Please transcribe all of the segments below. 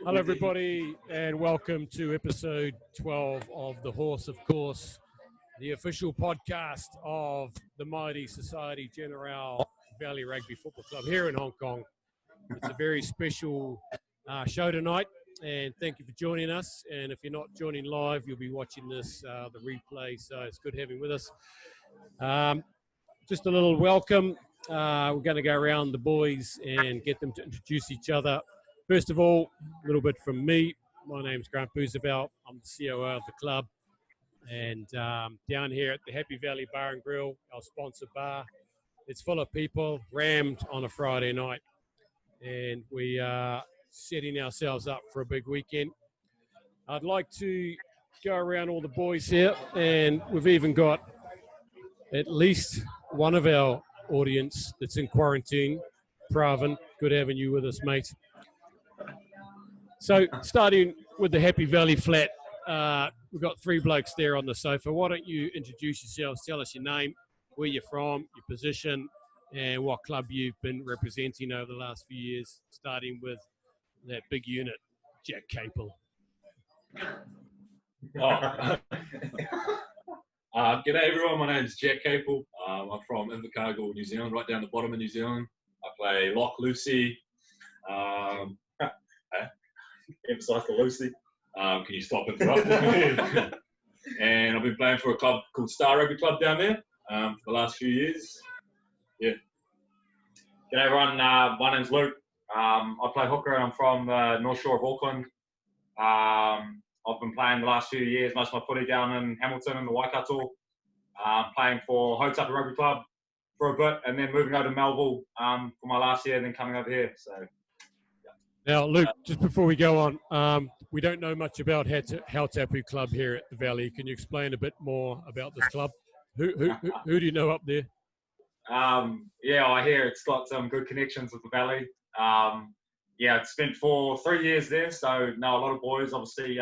Hello, everybody, and welcome to episode 12 of The Horse, of course, the official podcast of the mighty Society General Valley Rugby Football Club here in Hong Kong. It's a very special show tonight, and thank you for joining us. And if you're not joining live, you'll be watching this, the replay, so it's good having you with us. Just a little welcome. We're going to go around the boys and get them to introduce each other. First of all, a little bit from me. My name's Grant Bouzevelt. I'm the COO of the club. And down here at the Happy Valley Bar and Grill, our sponsor bar, it's full of people, rammed on a Friday night. And we are setting ourselves up for a big weekend. I'd like to go around all the boys here, and we've even got at least one of our audience that's in quarantine. Prav, good having you with us, mate. So starting with the Happy Valley flat, we've got three blokes there on the sofa. Why don't you introduce yourselves, tell us your name, where you're from, your position, and what club you've been representing over the last few years, starting with that big unit, Jack Capel. G'day everyone, my name's Jack Capel. I'm from Invercargill, New Zealand, right down the bottom of New Zealand. I play Lock Lucy. Emphasize the Lucy. Can you stop interrupting me? And I've been playing for a club called Star Rugby Club down there for the last few years. Yeah. G'day everyone, my name's Luke. I play hooker and I'm from North Shore of Auckland. I've been playing the last few years, most of my footy down in Hamilton in the Waikato. Playing for Hotapu Rugby Club for a bit and then moving over to Melville for my last year and then coming over here. So. Now, Luke, just before we go on, we don't know much about Hotapu Club here at the Valley. Can you explain a bit more about this club? Who do you know up there? Yeah, I hear it's got some good connections with the Valley. Yeah, I spent for 3 years there, so know a lot of boys, obviously,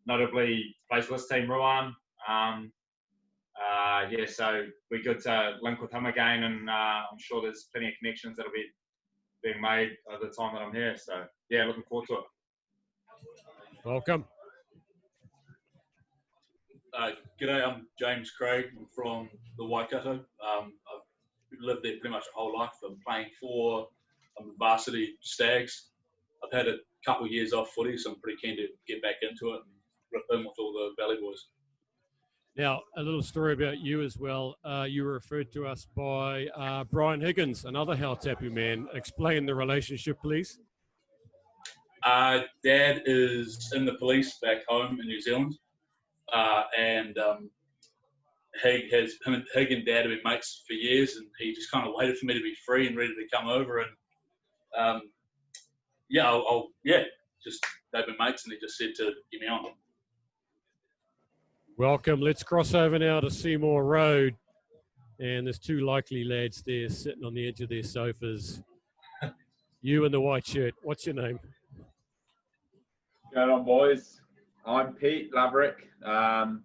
notably plays for this team, Ruan. Yeah, so we're good to link with him again, and I'm sure there's plenty of connections that'll be being made at the time that I'm here. So, yeah, looking forward to it. Welcome. G'day, I'm James Craig. I'm from the Waikato. I've lived there pretty much my whole life. I'm playing for the varsity Stags. I've had a couple of years off footy, so I'm pretty keen to get back into it and rip in with all the Valley boys. Now, a little story about you as well. You were referred to us by Brian Higgins, another Hotapu man. Explain the relationship, please. Dad is in the police back home in New Zealand, and Hig and Dad have been mates for years, and he just kind of waited for me to be free and ready to come over, and just they've been mates, and he just said to get me on. Welcome. Let's cross over now to Seymour Road. And there's two likely lads there sitting on the edge of their sofas. You in the white shirt. What's your name? Going on, boys. I'm Pete Laverick. I'm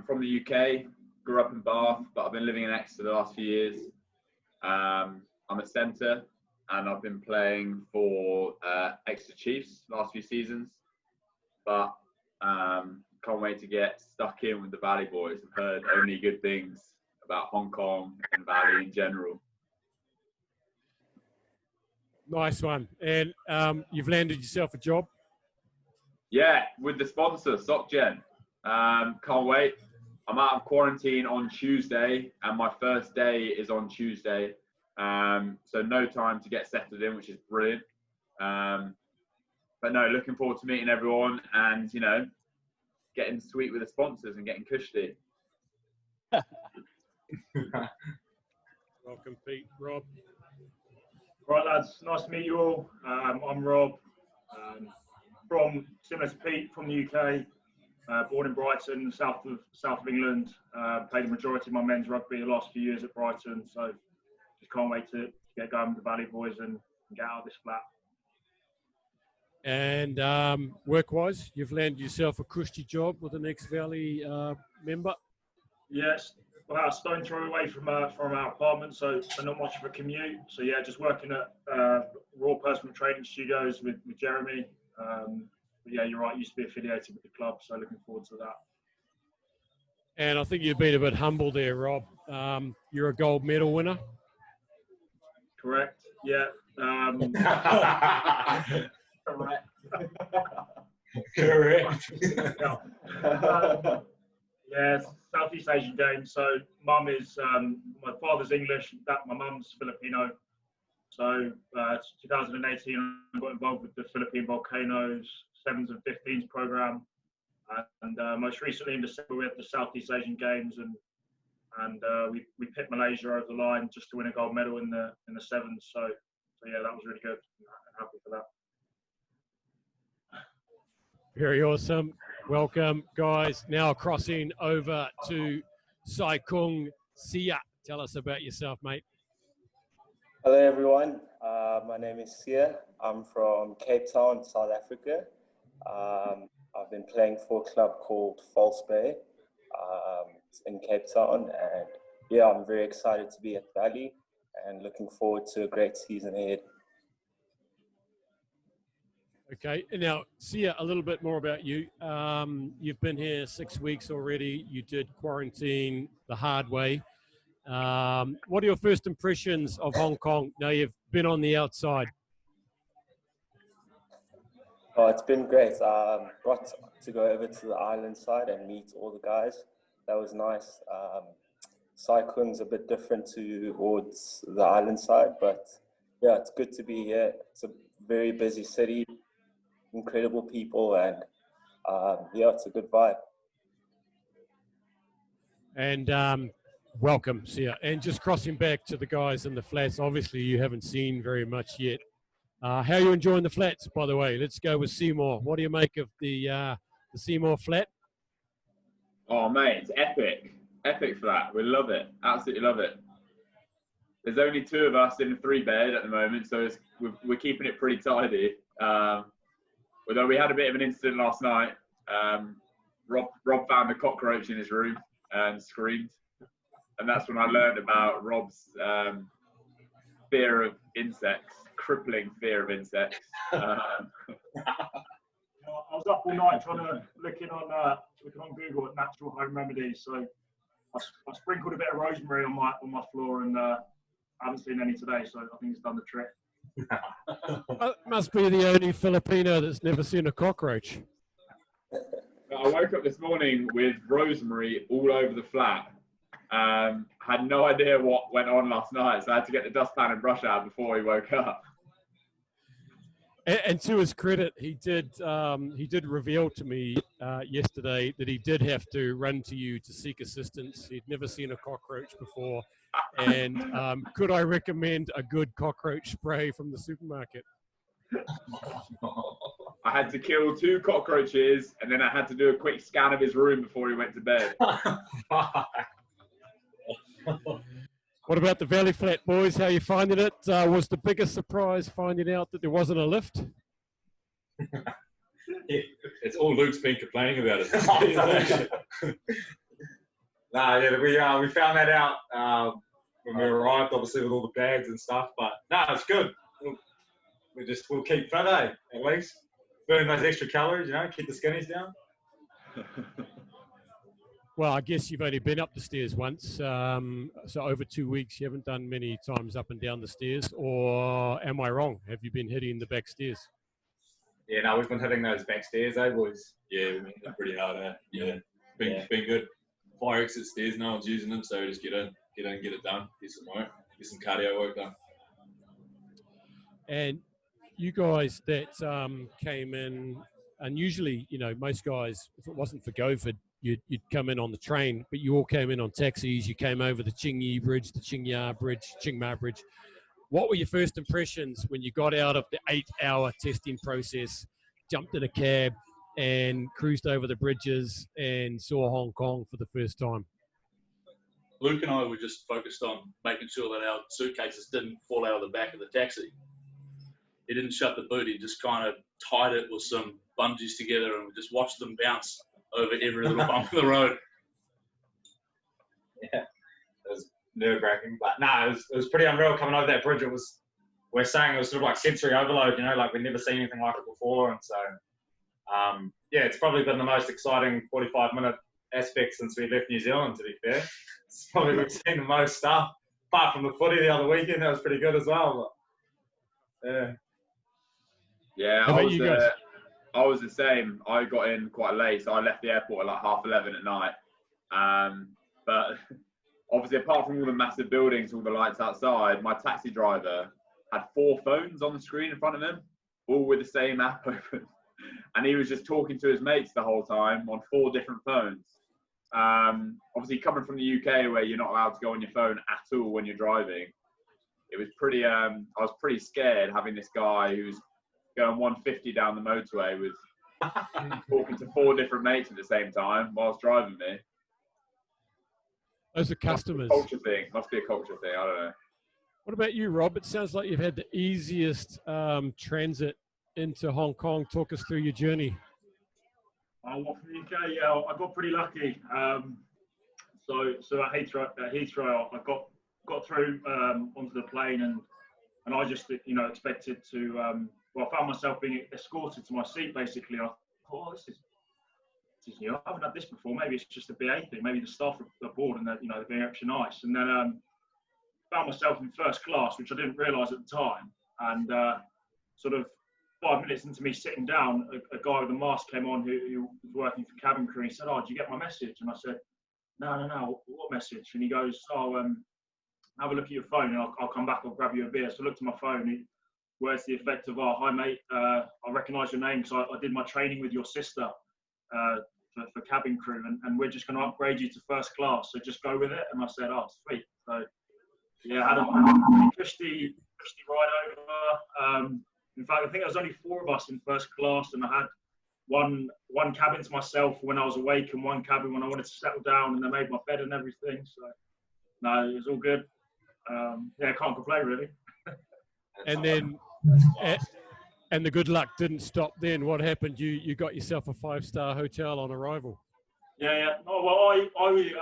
from the UK. Grew up in Bath, but I've been living in Exeter the last few years. I'm a centre, and I've been playing for Exeter Chiefs the last few seasons. But can't wait to get stuck in with the Valley boys. I've heard only good things about Hong Kong and Valley in general. Nice one. And you've landed yourself a job? Yeah, with the sponsor, SockGen. Can't wait. I'm out of quarantine on Tuesday, and my first day is on Tuesday. So no time to get settled in, which is brilliant. But no, looking forward to meeting everyone and, you know, getting sweet with the sponsors and getting cushy. Welcome, Pete. Rob. Right, lads. Nice to meet you all. I'm Rob, from similar to Pete, from the UK. Born in Brighton, south of England. Played the majority of my men's rugby the last few years at Brighton. So just can't wait to get going with the Valley boys and get out of this flat. And work-wise, you've landed yourself a cushy job with an ex-Valley member? Yes, about a stone throw away from our apartment, so not much of a commute. So yeah, just working at Raw Personal Training Studios with Jeremy. But yeah, you're right. Used to be affiliated with the club, so looking forward to that. And I think you've been a bit humble there, Rob. You're a gold medal winner. Correct. Yeah. Correct. Correct. Yeah, Southeast Asian Games. So mum is, my father's English, my mum's Filipino. So 2018, I got involved with the Philippine Volcanoes 7s and 15s program. And most recently in December, we had the Southeast Asian Games, and we picked Malaysia over the line just to win a gold medal in the 7s. So yeah, that was really good. I'm happy for that. Very awesome. Welcome, guys. Now crossing over to Sai Kung Sia. Tell us about yourself, mate. Hello, everyone. My name is Sia. I'm from Cape Town, South Africa. I've been playing for a club called False Bay in Cape Town. And yeah, I'm very excited to be at Valley and looking forward to a great season ahead. Okay, and now, Sia, a little bit more about you. You've been here 6 weeks already. You did quarantine the hard way. What are your first impressions of Hong Kong now you've been on the outside? Oh, it's been great. Got to go over to the island side and meet all the guys. That was nice. Sai Kung's a bit different towards the island side, but yeah, it's good to be here. It's a very busy city, incredible people, and yeah, it's a good vibe. And welcome, Sia. And just crossing back to the guys in the flats, obviously you haven't seen very much yet. How are you enjoying the flats, by the way? Let's go with Seymour. What do you make of the Seymour flat? Oh, mate, it's epic. Epic flat. We love it. Absolutely love it. There's only 2 of us in a 3-bed at the moment, so we're keeping it pretty tidy. Although we had a bit of an incident last night. Rob found a cockroach in his room and screamed. And that's when I learned about Rob's fear of insects, crippling fear of insects. I was up all night trying to looking on Google at natural home remedies. So I sprinkled a bit of rosemary on my floor, and I haven't seen any today. So I think it's done the trick. Must be the only Filipino that's never seen a cockroach. I woke up this morning with rosemary all over the flat. Had no idea what went on last night, so I had to get the dustpan and brush out before he woke up. And to his credit, he did reveal to me yesterday that he did have to run to you to seek assistance. He'd never seen a cockroach before. And could I recommend a good cockroach spray from the supermarket? I had to kill 2 cockroaches, and then I had to do a quick scan of his room before he went to bed. What about the Valley Flat, boys? How are you finding it? Was the biggest surprise finding out that there wasn't a lift? It's all Luke's been complaining about it. Yeah, we found that out when we arrived, obviously with all the bags and stuff. But no, it's good. We'll keep fit, at least burn those extra calories, keep the skinnies down. Well, I guess you've only been up the stairs once, so over 2 weeks you haven't done many times up and down the stairs, or am I wrong? Have you been hitting the back stairs? Yeah, no, we've been hitting those back stairs, boys? Yeah, we've been hitting pretty hard, Yeah, been good. Fire exit stairs, no one's using them, so just get in, get it done, get some work, get some cardio work done. And you guys that came in, and usually, most guys, if it wasn't for COVID, you'd come in on the train, but you all came in on taxis. You came over the Tsing Bridge, the Chiang Mai Bridge. What were your first impressions when you got out of the 8-hour testing process, jumped in a cab, and cruised over the bridges and saw Hong Kong for the first time? Luke and I were just focused on making sure that our suitcases didn't fall out of the back of the taxi. He didn't shut the boot. He just kind of tied it with some bungees together, and we just watched them bounce over every little bump of the road. Yeah. nerve-wracking. But no, it was pretty unreal coming over that bridge. We're saying it was sort of like sensory overload, you know, like we'd never seen anything like it before. And so, yeah, it's probably been the most exciting 45-minute aspect since we left New Zealand, to be fair. It's probably we've seen the most stuff. Apart from the footy the other weekend, that was pretty good as well. But, yeah. Yeah, I was the same. I got in quite late, so I left the airport at like 11:30 at night. But obviously, apart from all the massive buildings, all the lights outside, my taxi driver had 4 phones on the screen in front of him, all with the same app open. And he was just talking to his mates the whole time on 4 different phones. Obviously, coming from the UK where you're not allowed to go on your phone at all when you're driving, it was pretty, I was pretty scared having this guy who's going 150 down the motorway with talking to 4 different mates at the same time whilst driving me. Those are customers. Must be a culture thing. I don't know. What about you, Rob? It sounds like you've had the easiest transit into Hong Kong. Talk us through your journey. Well, from the UK, yeah, I got pretty lucky. So at Heathrow, I got through onto the plane, and I just, you know, expected to. I found myself being escorted to my seat basically. I thought, oh, this is new. I haven't had this before. Maybe it's just a BA thing. Maybe the staff are bored and they're, you know, they're being extra nice. And then found myself in first class, which I didn't realise at the time. And sort of 5 minutes into me sitting down, a guy with a mask came on who was working for cabin crew. He said, "Oh, did you get my message?" And I said, No. What message? And he goes, "Oh, have a look at your phone, and I'll come back. I'll grab you a beer." So I looked at my phone. Where's the effect of, "Oh, hi mate, I recognise your name because I did my training with your sister for cabin crew, and we're just going to upgrade you to first class. So just go with it." And I said, "Oh, sweet." So yeah, I had a pretty cushy ride over. In fact, I think there was only 4 of us in first class, and I had one cabin to myself when I was awake, and one cabin when I wanted to settle down, and they made my bed and everything. So no, it was all good. Yeah, I can't complain really. And then, and the good luck didn't stop then. What happened? You got yourself a 5-star hotel on arrival. Yeah. Oh, well, you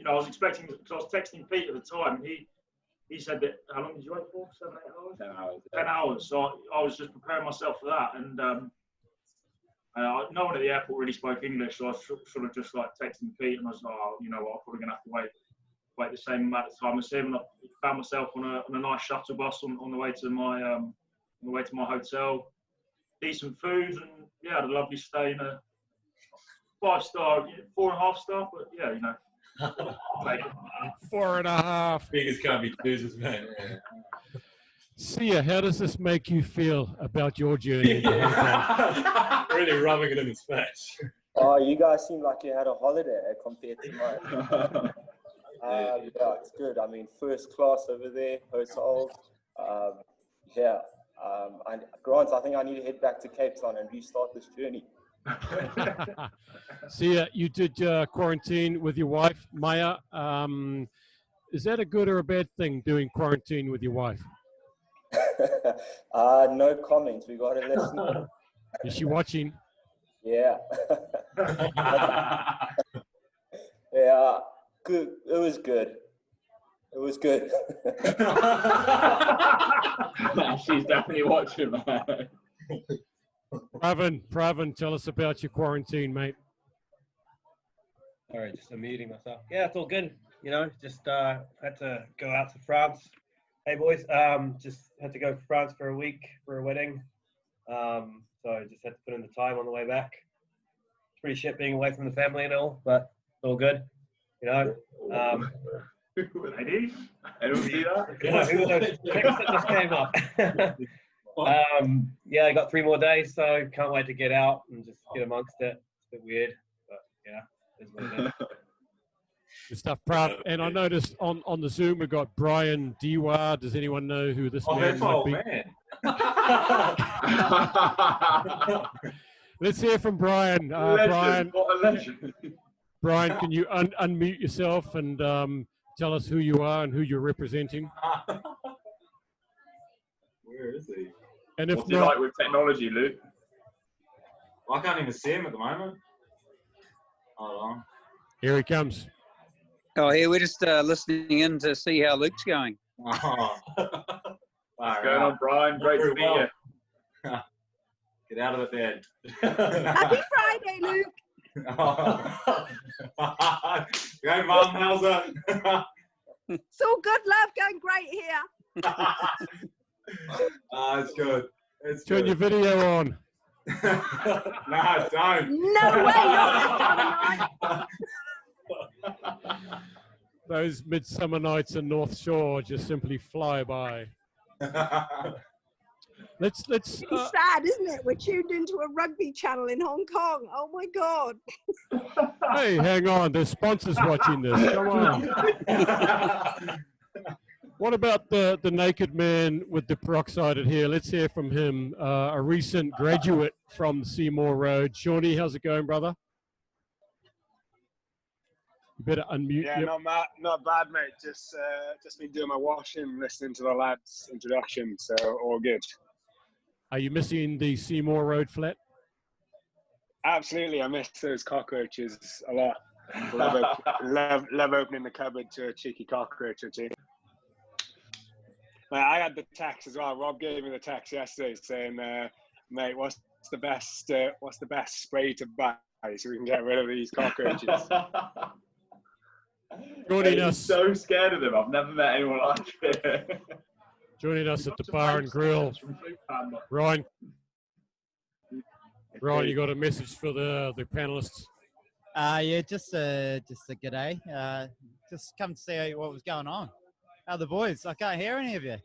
know, I was expecting, because I was texting Pete at the time. He said that, how long did you wait for? 7, 8 hours? 10 hours. 10 hours. So I was just preparing myself for that. And no one at the airport really spoke English, so I was sort of just like texting Pete, and I was like, oh, you know what, I'm probably going to have to wait the same amount of time as him. And I found myself on a nice shuttle bus on the way to my hotel. Decent food, and yeah, had a lovely stay in a 5-star, 4.5-star, but yeah, you know. 4.5. Biggest can't be choosers, man. Yeah. Sia, how does this make you feel about your journey? Really rubbing it in his face. Oh, you guys seem like you had a holiday compared to mine. Yeah, it's good. I mean, first class over there, hotels. Grant, I think I need to head back to Cape Town and restart this journey. Sia, you did quarantine with your wife, Maya. Is that a good or a bad thing, doing quarantine with your wife? No comments. We got to listen. Is she watching? Yeah. Yeah. Good. It was good. It was good. She's definitely watching, man. Prav, tell us about your quarantine, mate. All right, just unmuting myself. Yeah, it's all good. You know, just had to go out to France. Hey, boys, just had to go to France for a week for a wedding. So I just had to put in the time on the way back. It's pretty shit being away from the family and all, but it's all good. You know. Ladies, anyone see that? Yeah, who knows? Text that just came up. Yeah, I got 3 more days, so can't wait to get out and just get amongst it. It's a bit weird, but yeah, it's what it is. Good stuff, Prav. And I noticed on the Zoom we've got Brian Diwa. Does anyone know who this man might be? Man. Let's hear from Brian. Legend, what a legend. Brian, can you unmute yourself and tell us who you are and who you're representing? Where is he? And if What's he like with technology, Luke? I can't even see him at the moment. Hold on. Here he comes. Oh, here we're just listening in to see how Luke's going. Oh. What's going on, Brian? Great to meet you. Get out of the bed. Happy Friday, Luke. Go, Mum, how's it? It's all good, love. Going great here. It's good. It's Turn your video on. No, don't. No way, not this time of night. Those midsummer nights in North Shore just simply fly by. Let's. It's sad, isn't it? We're tuned into a rugby channel in Hong Kong. Oh my God. Hey, hang on. There's sponsors watching this. Come on. What about the naked man with the peroxided hair? Let's hear from him. A recent graduate from Seymour Road. Shawnee, how's it going, brother? You better unmute. Yeah, yep. not bad, mate. Just been doing my washing, listening to the lads' introduction, so all good. Are you missing the Seymour Road flat? Absolutely, I miss those cockroaches a lot. Love opening the cupboard to a cheeky cockroach or two. I had the text as well. Rob gave me the text yesterday saying, "Mate, what's the best spray to buy so we can get rid of these cockroaches?" Joining I'm us. so scared of them. I've never met anyone like it. Joining us at the bar and grill, Ryan. Ryan, you got a message for the panelists? Yeah, just a g'day. Just come to see what was going on. How are the boys? I can't hear any of you.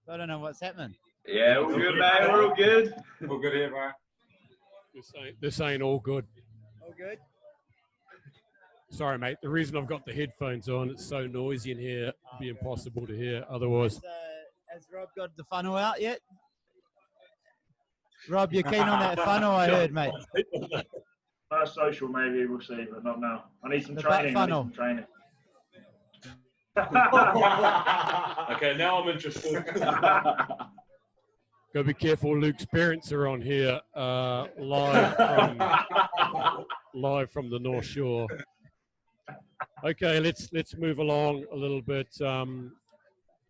I don't know what's happening. Yeah, all good, mate. We're all good. All good here, bro. This ain't all good. All good? Sorry, mate. The reason I've got the headphones on, it's so noisy in here, it'd be impossible to hear otherwise. Has Rob got the funnel out yet? Rob, you're keen on that funnel, I heard, mate. First social, maybe we'll see, but not now. I need some The training. back funnel. Okay, now I'm interested. Go be careful. Luke's parents are on here, live from the North Shore. Okay, let's move along a little bit.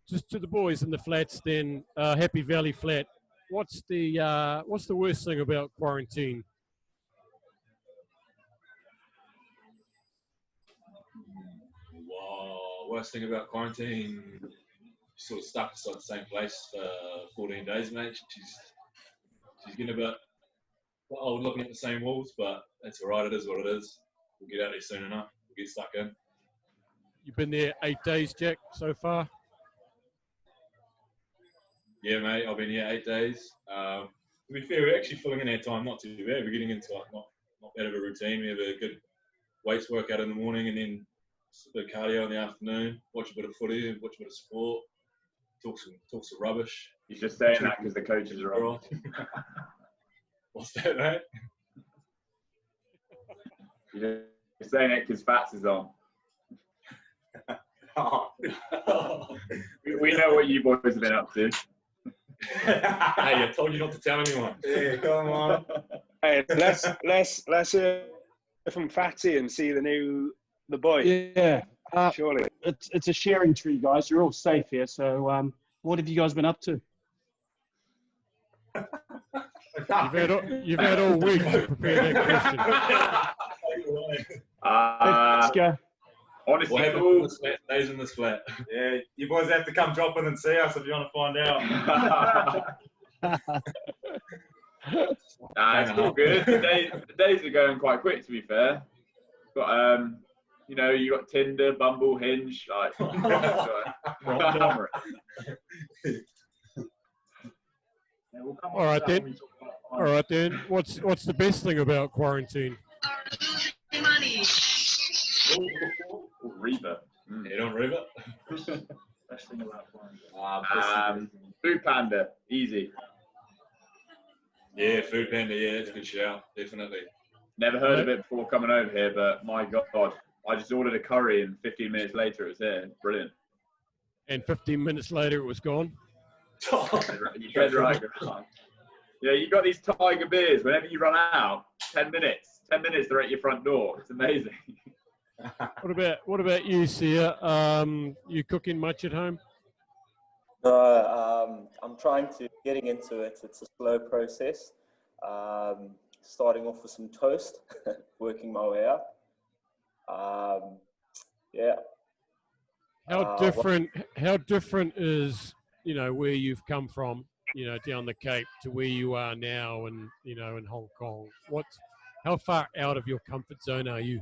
Just to the boys in the flats, then. Happy Valley flat. What's the worst thing about quarantine? Wow, worst thing about quarantine, sort of stuck inside the same place for 14 days, mate. She's getting a bit old looking at the same walls, but that's all right. It is what it is. We'll get out there soon enough. We'll get stuck in. You've been there 8 days, Jack, so far? Yeah, mate, I've been here 8 days. To be fair, we're actually filling in our time not too bad. We're getting into not bad of a routine. We have a good weights workout in the morning and then a bit of cardio in the afternoon, watch a bit of footy, watch a bit of sport, talk some rubbish. He's just saying that because the coaches are on. What's that, mate? You're saying it because Fats is on. We know what you boys have been up to. Hey, I told you not to tell anyone. Yeah, come on. Hey, let's hear from Fatty and see the boy. Yeah. Surely. It's a sharing tree, guys. You're all safe here. So, what have you guys been up to? You've had all week to prepare that question. Let's go. Honestly, what happened in this flat stays in this flat. Yeah, you boys have to come drop in and see us if you want to find out. It's all good. The days are going quite quick, to be fair. Got you got Tinder, Bumble, Hinge, like. All right then. What's the best thing about quarantine? Reba. You don't Reba? Best thing about quarantine. Food Panda, easy. Yeah, Food Panda. Yeah, it's a good shout, definitely. Never heard of it before coming over here, but my God, I just ordered a curry and 15 minutes later it was here. Brilliant. And 15 minutes later it was gone. You dead right. Yeah, you got these Tiger beers. Whenever you run out, 10 minutes they're at your front door. It's amazing. What about you, Sia? You cooking much at home? No, I'm trying to getting into it. It's a slow process. Starting off with some toast, working my way up. Yeah. How different is, you know, where you've come from, you know, down the Cape to where you are now and, you know, in Hong Kong? How far out of your comfort zone are you?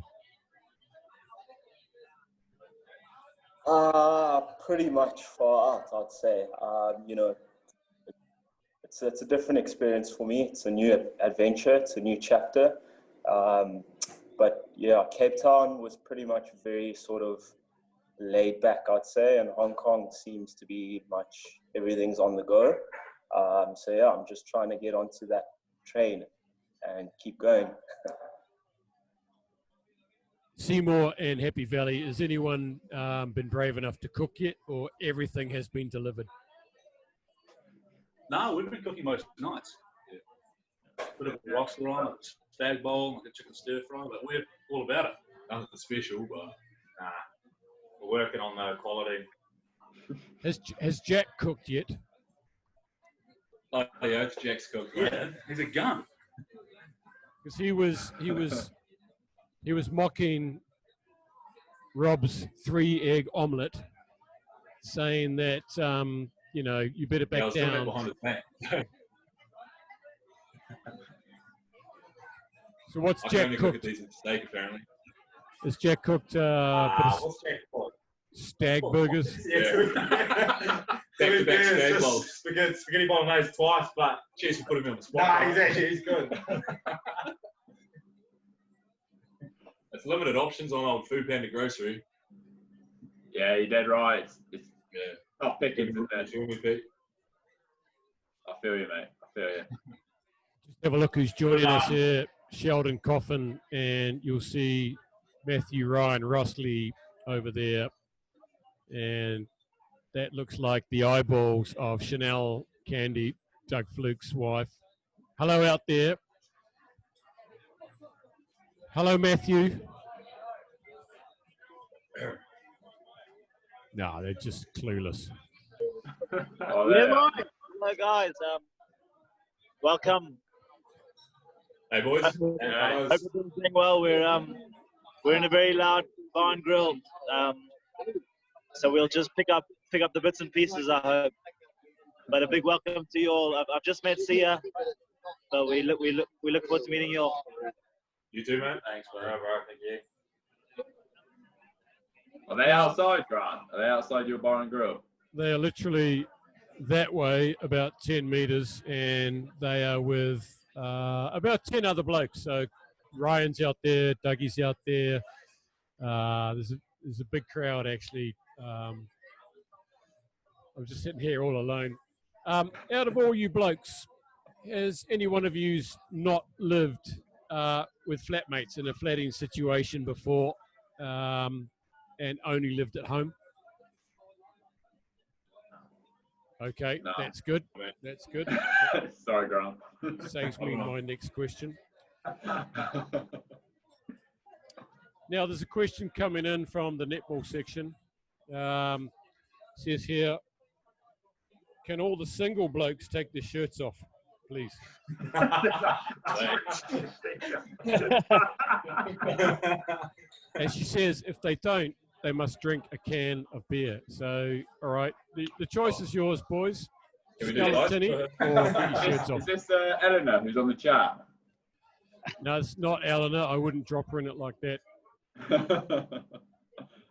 Pretty much far out, I'd say. You know, it's a different experience for me. It's a new adventure. It's a new chapter. But yeah, Cape Town was pretty much very sort of laid back, I'd say, and Hong Kong seems to be everything's on the go. So yeah, I'm just trying to get onto that train and keep going. Seymour and Happy Valley, has anyone been brave enough to cook yet, or everything has been delivered? No, we've been cooking most nights. Yeah. Bit of a lobster on, a stag bowl, like a chicken stir fry, but we're all about it. Nothing special, but Nah, we're working on the quality. Has Jack cooked yet? Oh yeah, it's Jack's cook. Yeah, he's a gun. Because he was mocking Rob's 3-egg omelette, saying that you know, you better back down. Behind his back. So what's I Jack can only cook a cooked? decent steak, apparently. Has Jack cooked bit of What's Jack for? stag burgers? Yeah. Back-to-back stag bowls. Spaghetti bolognese twice, but Cheers for putting me on the spot. nah, he's good. It's limited options on old Food Panda grocery. Yeah, you're dead right. It's Yeah. tough picking, isn't it? Feel me, Pete? I feel you, mate. I feel you. Just have a look who's joining us here. Sheldon Coffin, and you'll see Matthew Ryan Rossley over there. And that looks like the eyeballs of Chanel Candy, Doug Fluke's wife. Hello out there. Hello, Matthew. No, they're just clueless. Oh, Yeah, there. mate. Hello, guys. Welcome. Hey, boys. Hope everyone's doing well. We're in a very loud bar and grill, so we'll just pick up the bits and pieces, I hope. But a big welcome to you all. I've just met Sia, so we look forward to meeting you all. You too, man. Thanks, bro. Thank you. Are they outside, Grant? Are they outside your bar and grill? They are literally that way, about 10 meters, and they are with about 10 other blokes. So Ryan's out there, Dougie's out there. There's a big crowd, actually. I'm just sitting here all alone. Out of all you blokes, has any one of you not lived with flatmates in a flatting situation before and only lived at home? Okay, No. that's good. That's good. Sorry, Grant. Saves me my next question. Now, there's a question coming in from the netball section. Says here, can all the single blokes take their shirts off, please? And she says, if they don't, they must drink a can of beer. So, all right, the choice is yours, boys. Can we do Smell it, tinny, or get your shirts off. Is this Eleanor who's on the chat? No, it's not Eleanor. I wouldn't drop her in it like that.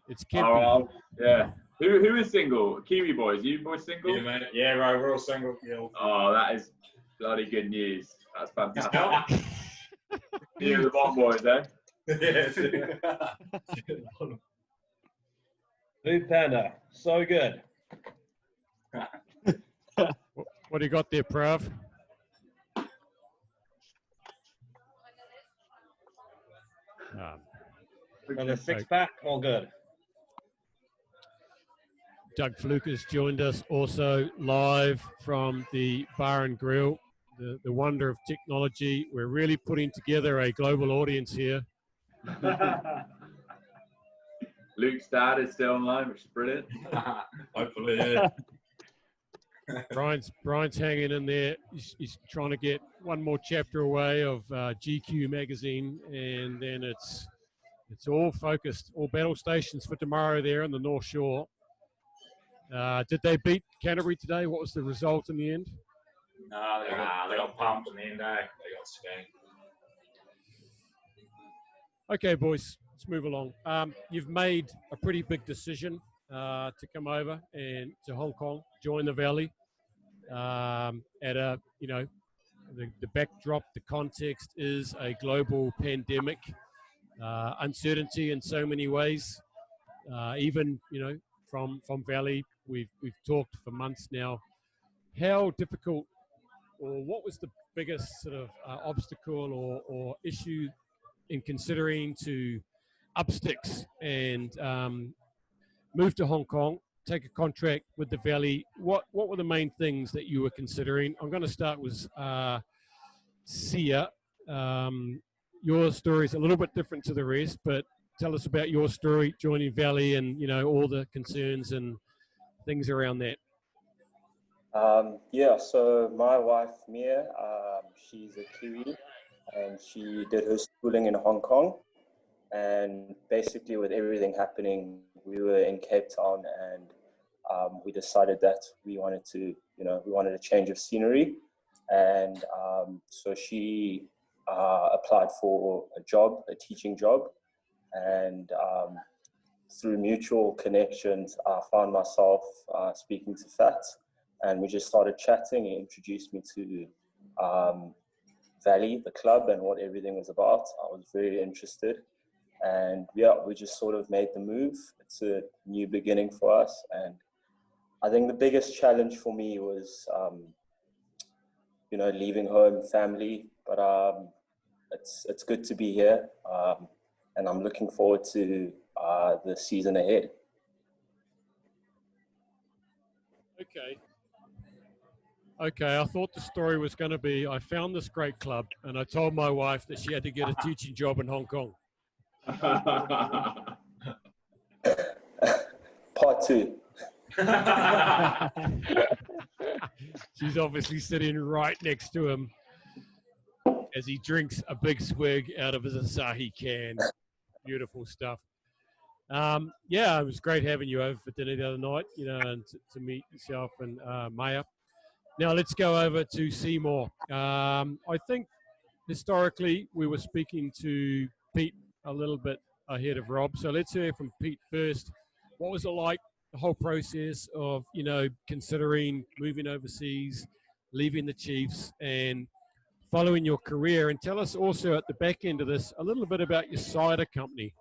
It's Kempy. Oh, yeah. Who is single? Kiwi boys. You boys single? Yeah, mate. Yeah, right. We're all single. Yeah. Oh, that is bloody good news. That's fantastic. You're the bottom boys, eh? Food Panda, so good. What do you got there, Prav? And a six-pack, all good. Doug Fluke has joined us also live from the Bar and Grill, the wonder of technology. We're really putting together a global audience here. Luke's dad is still online, which is brilliant. Hopefully, yeah. Brian's hanging in there. He's trying to get one more chapter away of GQ magazine, and then it's all focused, all battle stations for tomorrow there on the North Shore. Did they beat Canterbury today? What was the result in the end? They got pumped in the end. They got spanked. Okay, boys, let's move along. You've made a pretty big decision to come over and to Hong Kong, join the Valley. At a, the backdrop, the context is a global pandemic, uncertainty in so many ways. Even, from Valley, we've talked for months now. How difficult, or what was the biggest sort of obstacle or issue in considering to up sticks and move to Hong Kong, take a contract with the Valley? What were the main things that you were considering? I'm going to start with Sia. Your story is a little bit different to the rest, but tell us about your story joining Valley and, all the concerns and things around that. So my wife, Mia, she's a Kiwi, and she did her schooling in Hong Kong. And basically with everything happening, we were in Cape Town, and we decided that we wanted a change of scenery. And so she applied for a teaching job. And through mutual connections, I found myself speaking to Fat, and we just started chatting. He introduced me to Valley, the club, and what everything was about. I was very interested. And we just sort of made the move. It's a new beginning for us. And I think the biggest challenge for me was, leaving home, family. But it's good to be here. And I'm looking forward to the season ahead. Okay, I thought the story was going to be, I found this great club, and I told my wife that she had to get a teaching job in Hong Kong. Part 2. She's obviously sitting right next to him as he drinks a big swig out of his Asahi can. Beautiful stuff. It was great having you over for dinner the other night, and to meet yourself and Maya. Now let's go over to Seymour. I think historically we were speaking to Pete a little bit ahead of Rob. So let's hear from Pete first. What was it like, the whole process of, considering moving overseas, leaving the Chiefs and following your career? And tell us also at the back end of this, a little bit about your cider company.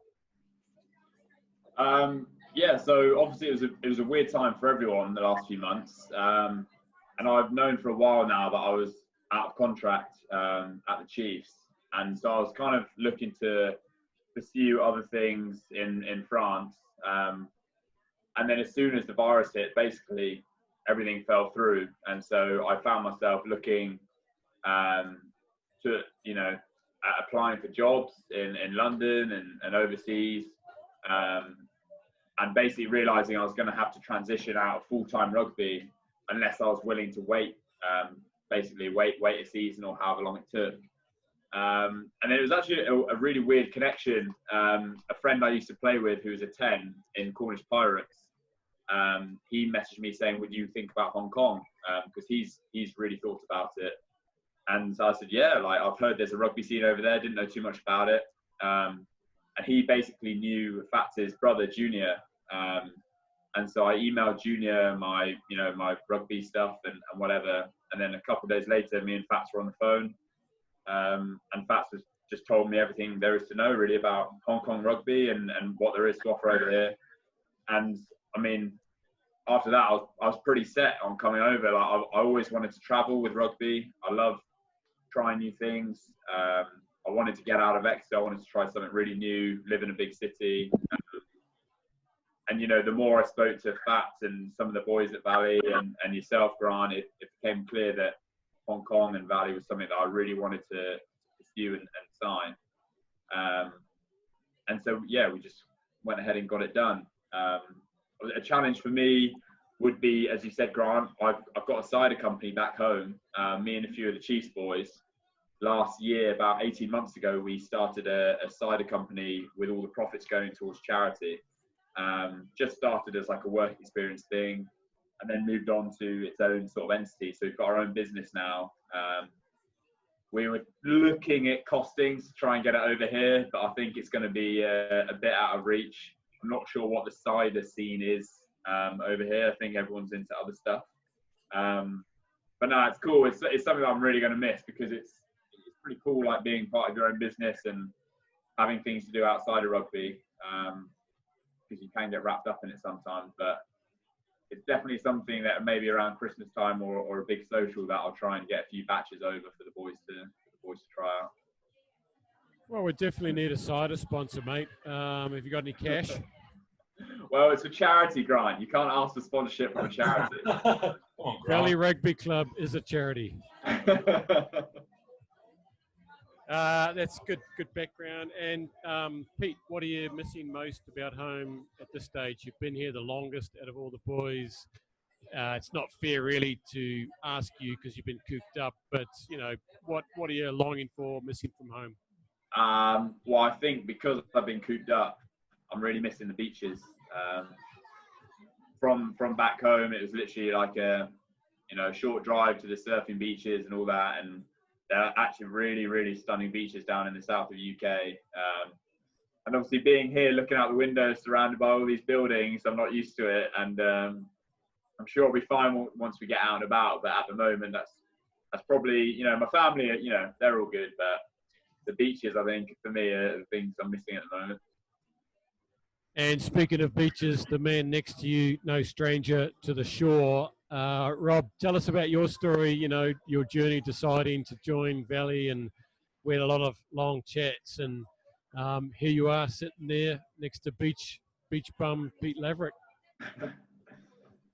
So obviously it was a weird time for everyone the last few months. And I've known for a while now that I was out of contract at the Chiefs. And so I was kind of looking to pursue other things in France. And then as soon as the virus hit, basically everything fell through. And so I found myself looking to, applying for jobs in London and overseas. And basically realizing I was going to have to transition out of full-time rugby unless I was willing to wait a season or however long it took. And then it was actually a really weird connection. A friend I used to play with, who was a 10 in Cornish Pirates, he messaged me saying, would you think about Hong Kong? Because he's really thought about it. And so I said, yeah, I've heard there's a rugby scene over there, didn't know too much about it. And he basically knew Fats' brother, Junior. And so I emailed Junior my rugby stuff and whatever. And then a couple of days later, me and Fats were on the phone. And Fats just told me everything there is to know really about Hong Kong rugby and what there is to offer over here. And I mean, after that, I was pretty set on coming over. I always wanted to travel with rugby. I love trying new things. I wanted to get out of Exeter. I wanted to try something really new, live in a big city. And, the more I spoke to Fats and some of the boys at Valley and yourself, Grant, it became clear that Hong Kong and Valley was something that I really wanted to pursue and sign. And so, yeah, we went ahead and got it done. A challenge for me would be, as you said, Grant, I've got a cider company back home. Me and a few of the Chiefs boys, last year, about 18 months ago, we started a cider company with all the profits going towards charity. Just started as like a work experience thing, and then moved on to its own sort of entity. So we've got our own business now. We were looking at costings to try and get it over here, but I think it's going to be a bit out of reach. I'm not sure what the cider scene is over here. I think everyone's into other stuff. But no, it's cool. It's something that I'm really going to miss, because it's pretty cool, like being part of your own business and having things to do outside of rugby, because you can get wrapped up in it sometimes. But it's definitely something that maybe around Christmas time or a big social that I'll try and get a few batches over for the boys to try out. Well, we definitely need a cider sponsor, mate. Have you got any cash? Well, it's a charity, Grant. You can't ask for sponsorship from a charity. Come on, Valley Rugby Club is a charity. That's good background. And Pete, what are you missing most about home at this stage? You've been here the longest out of all the boys. It's not fair really to ask you because you've been cooped up, but you know, what are you longing for, missing from home? Well, I think because I've been cooped up, I'm really missing the beaches. From back home, it was literally like a short drive to the surfing beaches and all that, and they're actually really, really stunning beaches down in the south of the UK. And obviously being here, looking out the window, surrounded by all these buildings, I'm not used to it. And I'm sure it'll be fine once we get out and about. But at the moment, that's probably, my family, they're all good. But the beaches, I think, for me, are the things I'm missing at the moment. And speaking of beaches, the man next to you, no stranger to the shore. Rob, tell us about your story, your journey deciding to join Valley, and we had a lot of long chats, and here you are sitting there next to beach bum Pete Laverick.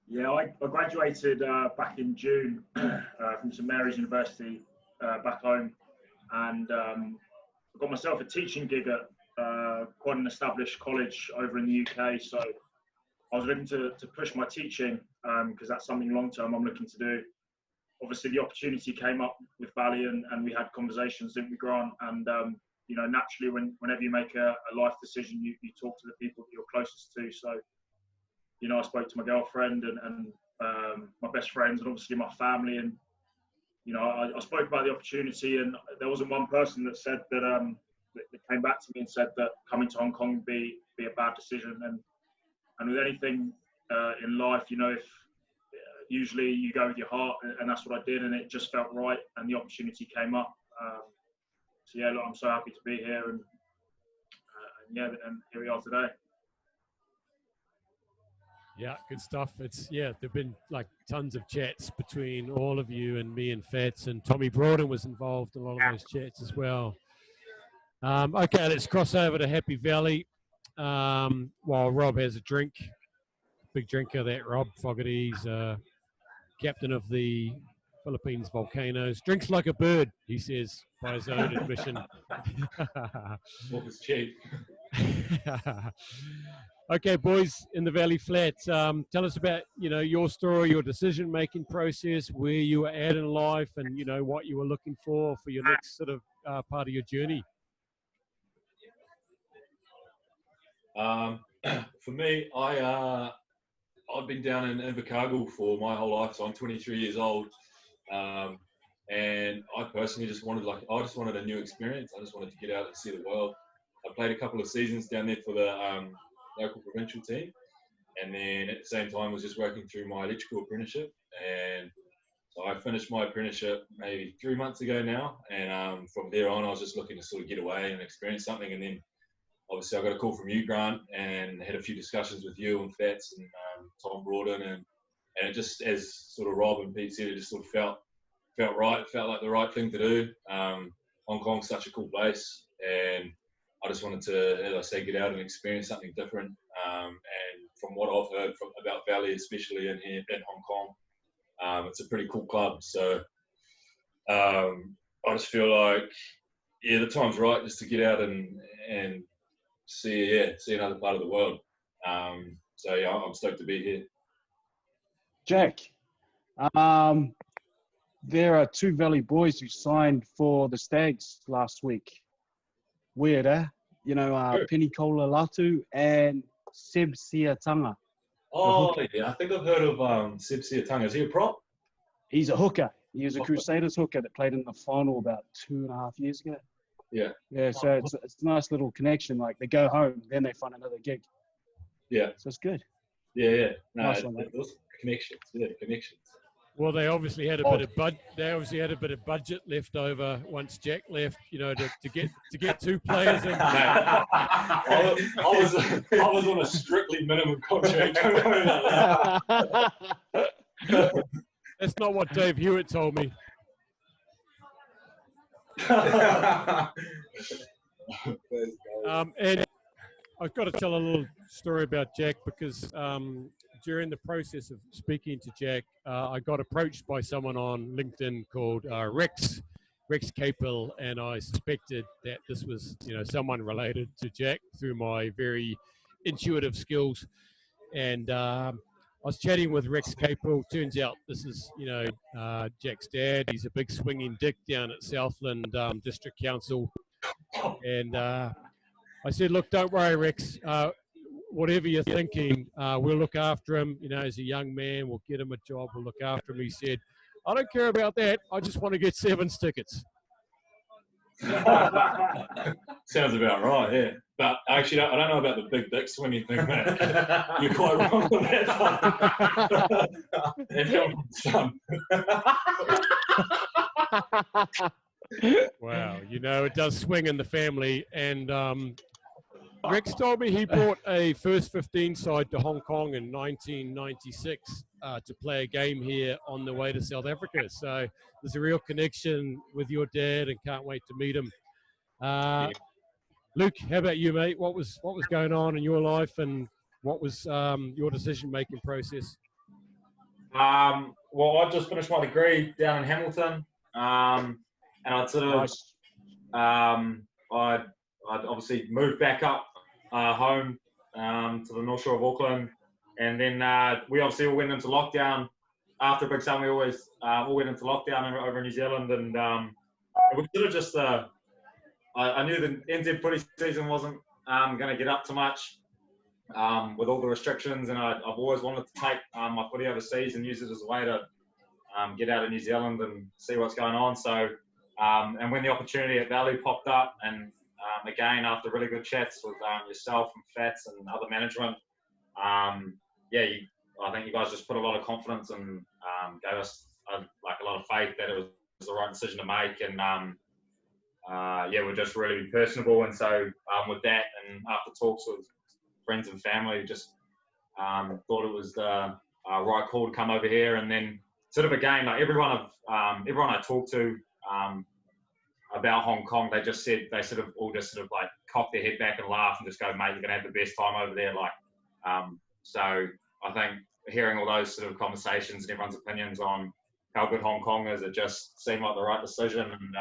Yeah, I graduated back in June from St Mary's University back home, and I got myself a teaching gig at quite an established college over in the UK. So I was looking to push my teaching because that's something long term I'm looking to do. Obviously, the opportunity came up with Valley, and we had conversations, didn't we, Grant? And naturally, whenever you make a life decision, you talk to the people that you're closest to. So I spoke to my girlfriend and my best friends, and obviously my family, and I spoke about the opportunity, and there wasn't one person that said that that came back to me and said that coming to Hong Kong would be a bad decision. And with anything in life, if usually you go with your heart, and that's what I did, and it just felt right, and the opportunity came up. So yeah, look, I'm so happy to be here, and here we are today. Yeah, good stuff. There've been like tons of chats between all of you and me and Fats, and Tommy Broaden was involved in a lot of those chats as well. Okay, let's cross over to Happy Valley while Rob has a drink. Big drinker, that Rob Fogarty's captain of the Philippines Volcanoes. Drinks like a bird, he says, by his own admission. Walk is cheap. Okay, boys in the Valley Flats, tell us about your story, your decision-making process, where you were at in life, and what you were looking for your next sort of part of your journey. For me, I've been down in Invercargill for my whole life, so I'm 23 years old, and I personally just wanted a new experience. I just wanted to get out and see the world. I played a couple of seasons down there for the local provincial team, and then at the same time was just working through my electrical apprenticeship, and so I finished my apprenticeship maybe 3 months ago now, and from there on I was just looking to sort of get away and experience something. And then obviously I got a call from you, Grant, and had a few discussions with you and Fats and Tom Broaden, and it just, as sort of Rob and Pete said, it just sort of felt right. It felt like the right thing to do. Hong Kong's such a cool place, and I just wanted to, as I say, get out and experience something different. And from what I've heard about Valley, especially in Hong Kong, it's a pretty cool club. So I just feel like, the time's right just to get out and see another part of the world. So yeah, I'm stoked to be here. Jack, there are two Valley boys who signed for the Stags last week. Weird, eh? You know, Penny Kola Latu and Seb Siatanga. Oh yeah, I think I've heard of Seb Siatanga. Is he a prop? He's a hooker. He was a Crusaders hooker that played in the final about 2.5 years ago. Yeah. Yeah, so it's a nice little connection. Like they go home, then they find another gig. Yeah. So it's good. Yeah. No, Nice one, mate. those connections. Yeah, connections. Well, they obviously had a bit of budget left over once Jack left, you know, to get two players in. I was on a strictly minimum contract. That's not what Dave Hewitt told me. And I've got to tell a little story about Jack because during the process of speaking to Jack, I got approached by someone on LinkedIn called Rex Capel, and I suspected that this was, you know, someone related to Jack through my very intuitive skills. And I was chatting with Rex Capel. Turns out this is, you know, Jack's dad. He's a big swinging dick down at Southland District Council. And I said, look, don't worry, Rex. Whatever you're thinking, we'll look after him. You know, as a young man, we'll get him a job. We'll look after him. He said, I don't care about that. I just want to get Sevens tickets. Sounds about right, yeah. But actually, I don't know about the big dick swinging thing, mate. You're quite wrong on that. That's come from son. Wow, you know, it does swing in the family. And Rex told me he brought a first 15 side to Hong Kong in 1996 to play a game here on the way to South Africa. So there's a real connection with your dad, and can't wait to meet him. Luke, how about you, mate? What was going on in your life, and what was your decision-making process? Well, I just finished my degree down in Hamilton, and I'd sort of, I'd obviously moved back up home to the North Shore of Auckland, and then we obviously all went into lockdown. After Big Sun, we always all went into lockdown over in New Zealand, and it was sort of just I knew the NZ footy season wasn't going to get up too much with all the restrictions, and I've always wanted to take my footy overseas and use it as a way to get out of New Zealand and see what's going on. So, and when the opportunity at Valley popped up, and again after really good chats with yourself and Fats and other management, I think you guys just put a lot of confidence and gave us a lot of faith that it was the right decision to make, and we're just really personable, and so with that, and after talks with friends and family, just thought it was the right call to come over here. And then sort of again, like everyone I talked to about Hong Kong, they sort of like cock their head back and laugh and just go, mate, you're gonna have the best time over there. So I think hearing all those sort of conversations and everyone's opinions on how good Hong Kong is, it just seemed like the right decision. And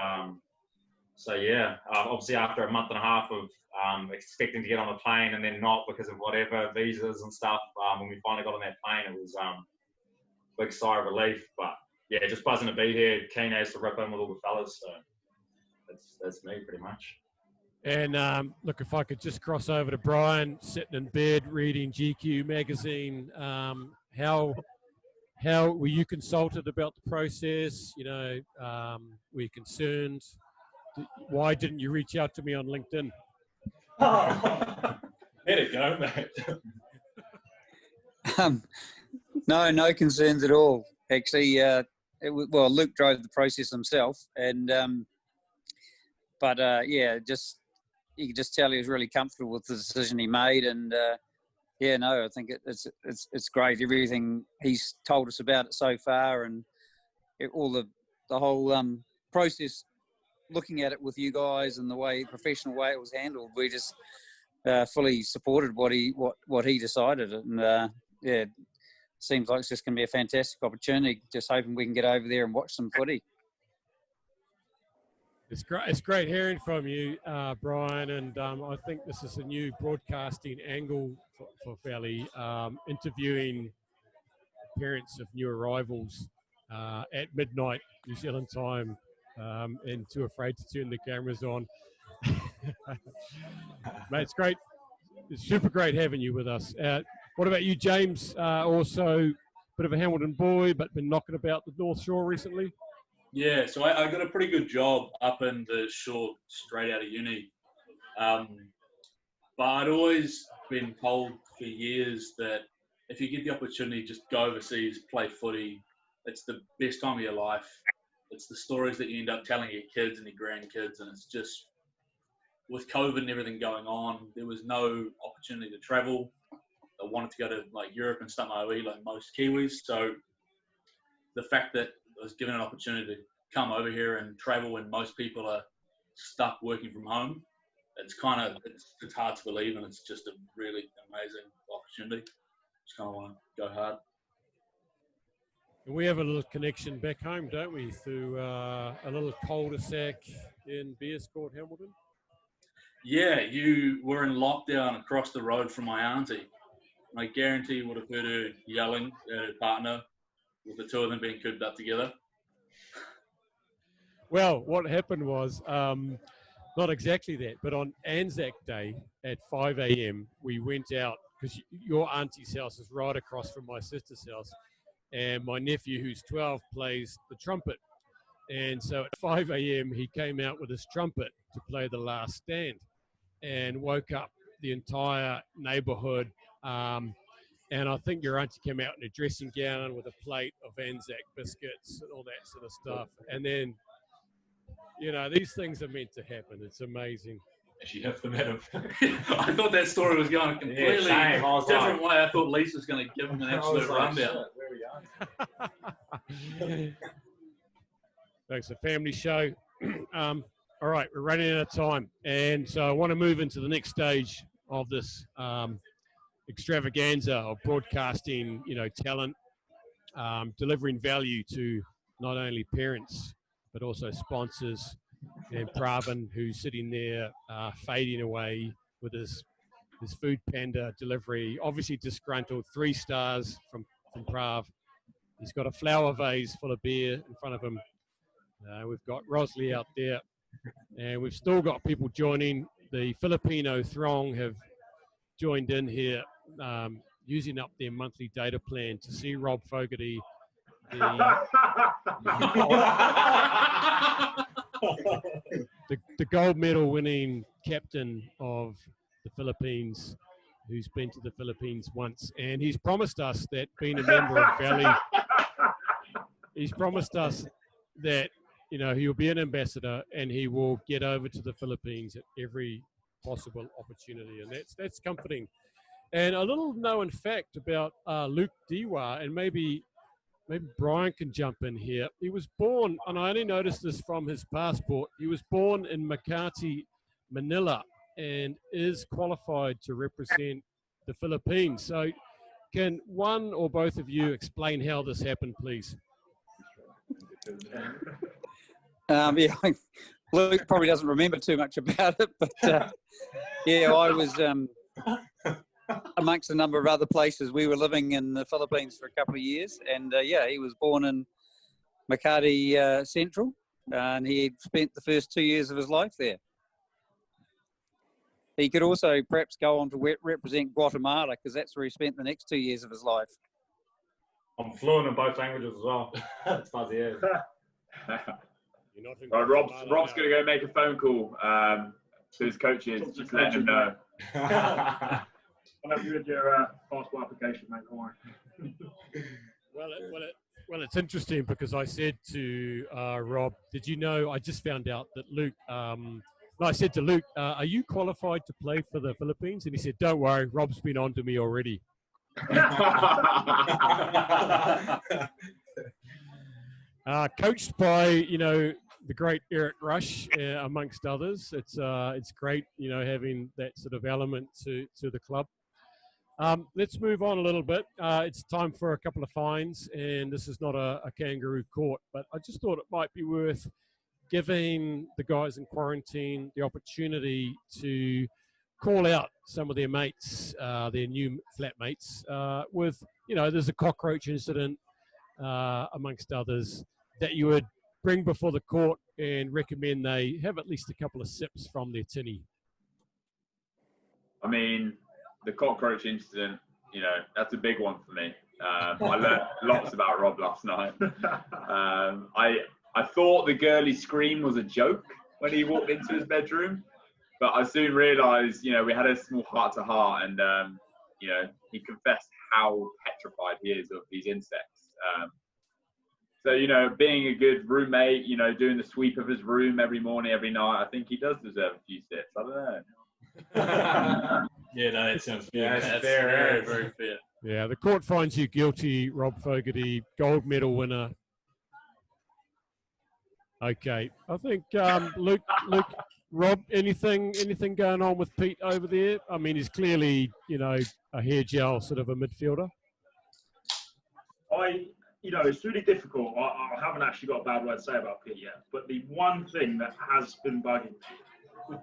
obviously after a month and a half of expecting to get on a plane and then not because of whatever visas and stuff, when we finally got on that plane, it was a big sigh of relief. But yeah, just buzzing to be here, keen as to rip in with all the fellas. So that's me pretty much. And look, if I could just cross over to Brian, sitting in bed reading GQ magazine, how were you consulted about the process? You know, were you concerned? Why didn't you reach out to me on LinkedIn? Let it go, mate. No concerns at all. Actually, Luke drove the process himself, and you could just tell he was really comfortable with the decision he made, and I think it's great. Everything he's told us about it so far, and the whole process. Looking at it with you guys and the professional way it was handled, we just fully supported what he decided, and it seems like it's just going to be a fantastic opportunity. Just hoping we can get over there and watch some footy. It's great hearing from you, Brian, and I think this is a new broadcasting angle for Valley, interviewing parents of new arrivals at midnight New Zealand time, and too afraid to turn the cameras on. Mate, it's great. It's super great having you with us. What about you, James? Also, a bit of a Hamilton boy, but been knocking about the North Shore recently. Yeah, so I got a pretty good job up in the shore straight out of uni. But I'd always been told for years that if you get the opportunity, just go overseas, play footy. It's the best time of your life. It's the stories that you end up telling your kids and your grandkids, and it's just, with COVID and everything going on, there was no opportunity to travel. I wanted to go to like Europe and start my OE like most Kiwis. So the fact that I was given an opportunity to come over here and travel when most people are stuck working from home, it's hard to believe, and it's just a really amazing opportunity. Just kind of want to go hard. And we have a little connection back home, don't we, through a little cul-de-sac in Beerscourt, Hamilton? Yeah, you were in lockdown across the road from my auntie. I guarantee you would have heard her yelling at her partner with the two of them being cooped up together. Well, what happened was, not exactly that, but on Anzac Day at 5 a.m, we went out, because your auntie's house is right across from my sister's house, and my nephew, who's 12, plays the trumpet. And so at 5 a.m, he came out with his trumpet to play The Last Stand and woke up the entire neighborhood. And I think your auntie came out in a dressing gown with a plate of Anzac biscuits and all that sort of stuff. And then, you know, these things are meant to happen. It's amazing. She hit them at him. I thought that story was going a completely different way. I thought Lisa's going to give him an absolute rundown. Thanks, a family show. All right, we're running out of time. And so I want to move into the next stage of this extravaganza of broadcasting, you know, talent, delivering value to not only parents, but also sponsors, and Prav, who's sitting there fading away with his Food Panda delivery. Obviously disgruntled, 3 stars from Prav. He's got a flower vase full of beer in front of him. We've got Rosalie out there, and we've still got people joining. The Filipino throng have joined in here, using up their monthly data plan to see Rob Fogarty, the gold medal winning captain of the Philippines, who's been to the Philippines once. And he's promised us that, being a member of Valley, he's promised us that, you know, he'll be an ambassador and he will get over to the Philippines at every possible opportunity. And that's comforting. And a little known fact about Luke Diwa, and maybe Brian can jump in here. He was born, and I only noticed this from his passport, he was born in Makati, Manila, and is qualified to represent the Philippines. So can one or both of you explain how this happened, please? Yeah, Luke probably doesn't remember too much about it, but yeah, I was amongst a number of other places. We were living in the Philippines for a couple of years, and yeah, he was born in Makati Central, and he had spent the first 2 years of his life there. He could also perhaps go on to represent Guatemala, because that's where he spent the next 2 years of his life. I'm fluent in both languages as well. As far as he is. Right, Rob's going to go make a phone call to his coaches, just letting him know. I'll have you with your passport application, mate. Don't worry. Well, it's interesting, because I said to Rob, did you know, I just found out that Luke, I said to Luke, are you qualified to play for the Philippines? And he said, don't worry, Rob's been on to me already. Coached by, you know, the great Eric Rush, amongst others. It's great, you know, having that sort of element to the club. Let's move on a little bit. It's time for a couple of fines, and this is not a kangaroo court, but I just thought it might be worth giving the guys in quarantine the opportunity to call out some of their mates, their new flatmates, with, you know, there's a cockroach incident, amongst others, that you would bring before the court and recommend they have at least a couple of sips from their tinny? I mean, the cockroach incident, you know, that's a big one for me. I learned lots about Rob last night. I thought the girly scream was a joke when he walked into his bedroom, but I soon realised, you know, we had a small heart-to-heart, and, you know, he confessed how petrified he is of these insects. So, you know, being a good roommate, you know, doing the sweep of his room every morning, every night, I think he does deserve a few sips. I don't know. Yeah, no, that sounds fair. Yeah, That's fair. very, very fair. Yeah, the court finds you guilty, Rob Fogarty, gold medal winner. Okay, I think Luke, Rob, anything going on with Pete over there? I mean, he's clearly, you know, a hair gel sort of a midfielder. You know, it's really difficult. I haven't actually got a bad word to say about Pete yet, but the one thing that has been bugging me,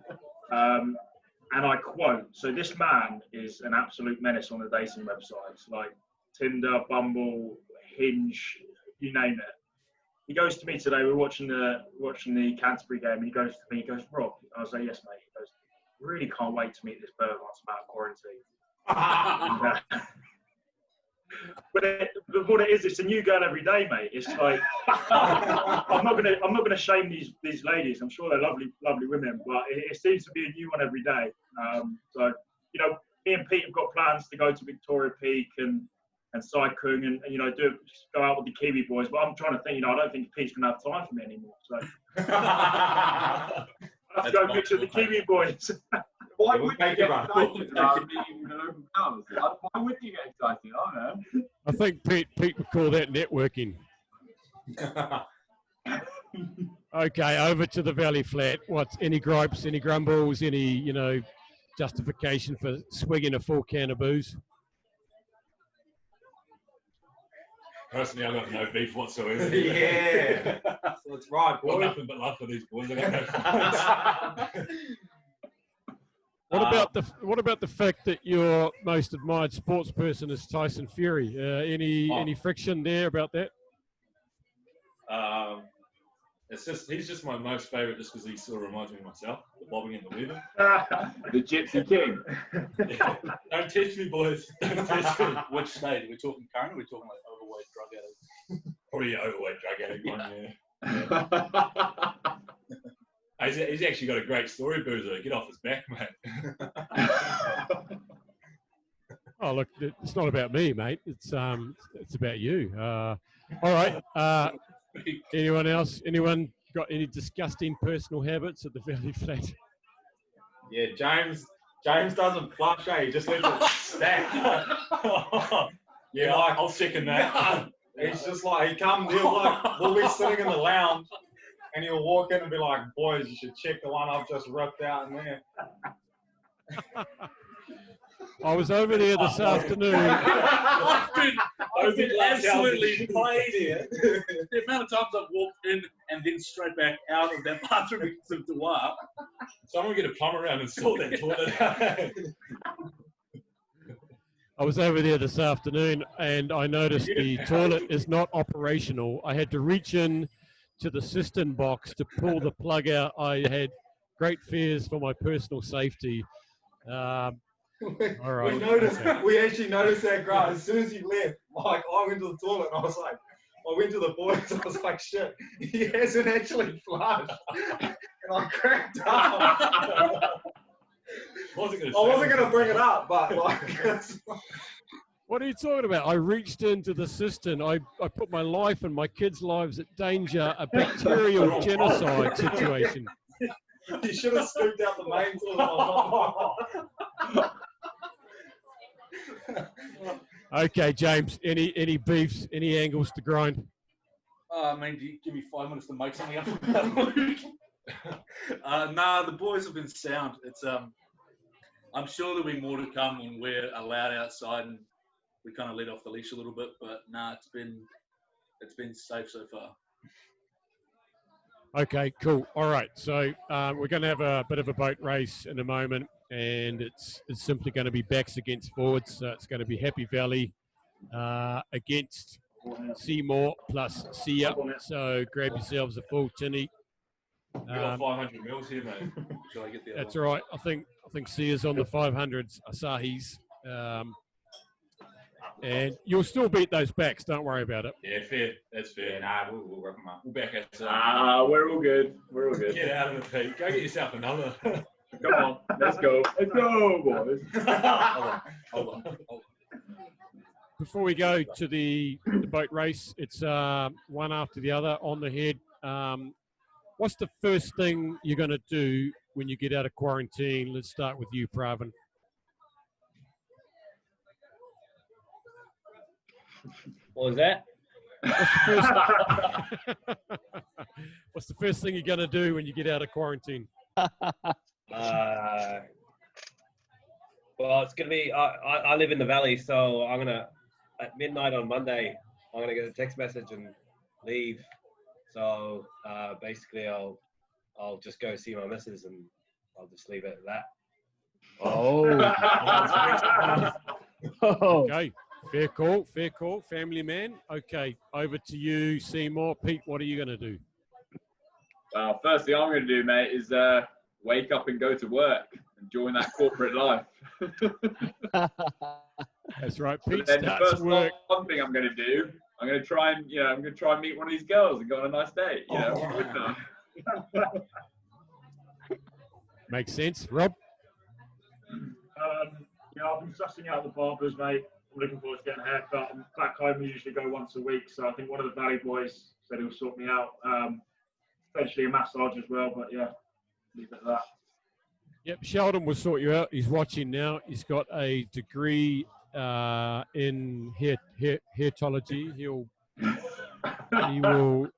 and I quote, so this man is an absolute menace on the dating websites like Tinder, Bumble, Hinge, you name it. He goes to me today, we're watching the Canterbury game, and he goes to me, he goes, Rob, I was like, yes, mate. He goes, really can't wait to meet this bird once I'm out of quarantine. But what it is, it's a new girl every day, mate. It's like I'm not gonna shame these ladies. I'm sure they're lovely women, but it seems to be a new one every day. So, you know, me and Pete have got plans to go to Victoria Peak and Sai Kung and you know, go out with the Kiwi boys. But I'm trying to think, you know, I don't think Pete's gonna have time for me anymore. So I have to go picture the Kiwi boys. Why would you get excited about meeting with an open house? Why would you get excited? I don't know. I think Pete would call that networking. Okay, over to the Valley Flat. What's any gripes, any grumbles, any, you know, justification for swigging a full can of booze? Personally, I've got no beef whatsoever. Yeah, that's right, boy. Got nothing but love for these boys. I got no fights. What about the fact that your most admired sports person is Tyson Fury? Any friction there about that? He's just my most favourite, just because he sort of reminds me of myself, the bobbing and the weaving. The Gypsy King. Yeah. Don't test me, boys. Don't test me. Which state? Are we talking current, or are we talking like overweight drug addict? Probably overweight drug addict one, yeah. He's actually got a great story, Boozer. Get off his back, mate. Oh, look, it's not about me, mate. It's about you. All right. Anyone else? Anyone got any disgusting personal habits at the Valley Flat? Yeah, James doesn't flush, eh? He just lets it stack. Yeah, like, I'll second that. He's just like, we'll be sitting in the lounge, and he'll walk in and be like, boys, you should check the one I've just ripped out in there. I was over there this afternoon. I've been absolutely played here. The amount of times I've walked in and then straight back out of that bathroom because of Dewar. Someone get a plumber around and sort that toilet out. I was over there this afternoon and I noticed the toilet is not operational. I had to reach in to the cistern box to pull the plug out. I had great fears for my personal safety. All right. We actually noticed that, Grant. As soon as you left, like, I went to the toilet and I went to the boys. I was like, shit, he hasn't actually flushed. And I cracked up. I wasn't going to bring it up, but like. What are you talking about? I reached into the cistern. I put my life and my kids' lives at danger, a bacterial genocide situation. You should have scooped out the main toilet. Okay, James, any beefs, any angles to grind? I mean, do you give me 5 minutes to make something up? Nah, the boys have been sound. It's I'm sure there'll be more to come when we're allowed outside and we kind of let off the leash a little bit. But nah, it's been safe so far. Okay, cool. All right. So we're going to have a bit of a boat race in a moment, and it's simply going to be backs against forwards. So it's going to be Happy Valley against Seymour plus Sia. So grab yourselves a full tinny. We got 500 mils here, mate. Shall I get the other That's one? all right. I think Sia's on the 500s, Asahis. And you'll still beat those backs. Don't worry about it. Yeah, fair. That's fair. Yeah, nah, we'll work them up. We'll back ourselves. We're all good. We're all good. Get out of the peak. Go get yourself another. Come on, let's go. Let's go, boys. Hold on. Before we go to the boat race, it's one after the other on the head. What's the first thing you're going to do when you get out of quarantine? Let's start with you, Pravin. What was that? What's the first thing you're going to do when you get out of quarantine? Well, it's going to be, I live in the valley, so I'm going to, at midnight on Monday, I'm going to get a text message and leave. So basically, I'll just go see my missus and I'll just leave it at that. Oh. Okay, fair call, family man. Okay, over to you, Seymour. Pete, what are you going to do? Well, first thing I'm going to do, mate, is wake up and go to work and join that corporate life. That's right, Pete. Then the Starts first work. one thing I'm going to do, I'm going to try and meet one of these girls and go on a nice date. You know, with them. Makes sense, Rob. I've been sussing out the barbers, mate. I'm looking forward to getting a haircut. I'm back home. We usually go once a week, so I think one of the Valley boys said he'll sort me out. Potentially a massage as well, but yeah, leave it at that. Yep, Sheldon will sort you out. He's watching now. He's got a degree in hairtology. He will.